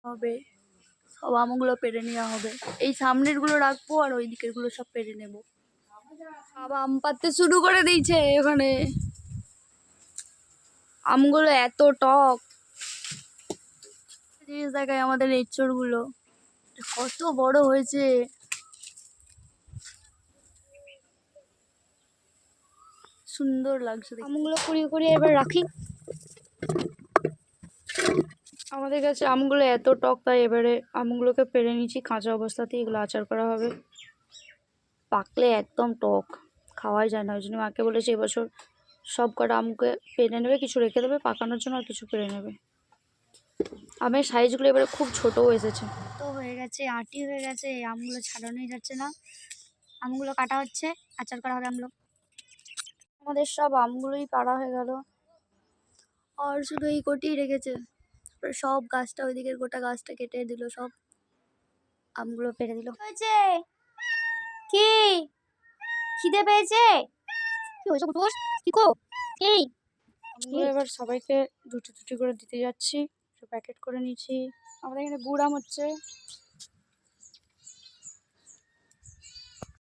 হবে, সব আমগুলো পেরে নেওয়া হবে। এই সামনের গুলো রাখবো আর ওই দিকের গুলো সব পেরে নেব। বাবা আম পাড়তে শুরু করে দিয়েছে ওখানে। আমগুলো এত টক, এই জায়গায় আমাদের এঁচড় গুলো কত বড় হয়েছে। সুন্দর লাগছে। আমগুলো কুড়িয়ে কুড়িয়ে এবার রাখি। আমাদের কাছে আমগুলো এত টক, তাই এবারে আমগুলোকে পেরে নিচ্ছি কাঁচা অবস্থাতেই। এগুলো আচার করা হবে। পাকলে একদম টক, খাওয়াই যায় না। ওই জন্য মাকে বলেছি এবছর সব কটা আমকে পেরে নেবে, কিছু রেখে দেবে পাকানোর জন্য, আর কিছু পেরে নেবে। আমের সাইজগুলো এবারে খুব ছোটও এসেছে। তো হয়ে গেছে, আঁটি হয়ে গেছে, আমগুলো ছাড়ানোই যাচ্ছে না। আমগুলো কাটা হচ্ছে, আচার করা হবে আমগুলো। আমাদের সব আমগুলোই পাড়া হয়ে গেল, আর শুধু এই কটিই রেখেছে। সব গাছটা, ওই দিকের গোটা গাছটা কেটে দিল, সব আমগুলো পেরে দিল। হয়েছে কি? খিদে পেয়েছে? কি হয়েছে কুটুস? কি কো? এই আমগুলো এবার সবাইকে দুটি দুটি করে দিতে যাচ্ছি। প্যাকেট করে নিচ্ছি। আমাদের এখানে গুড় আম হচ্ছে।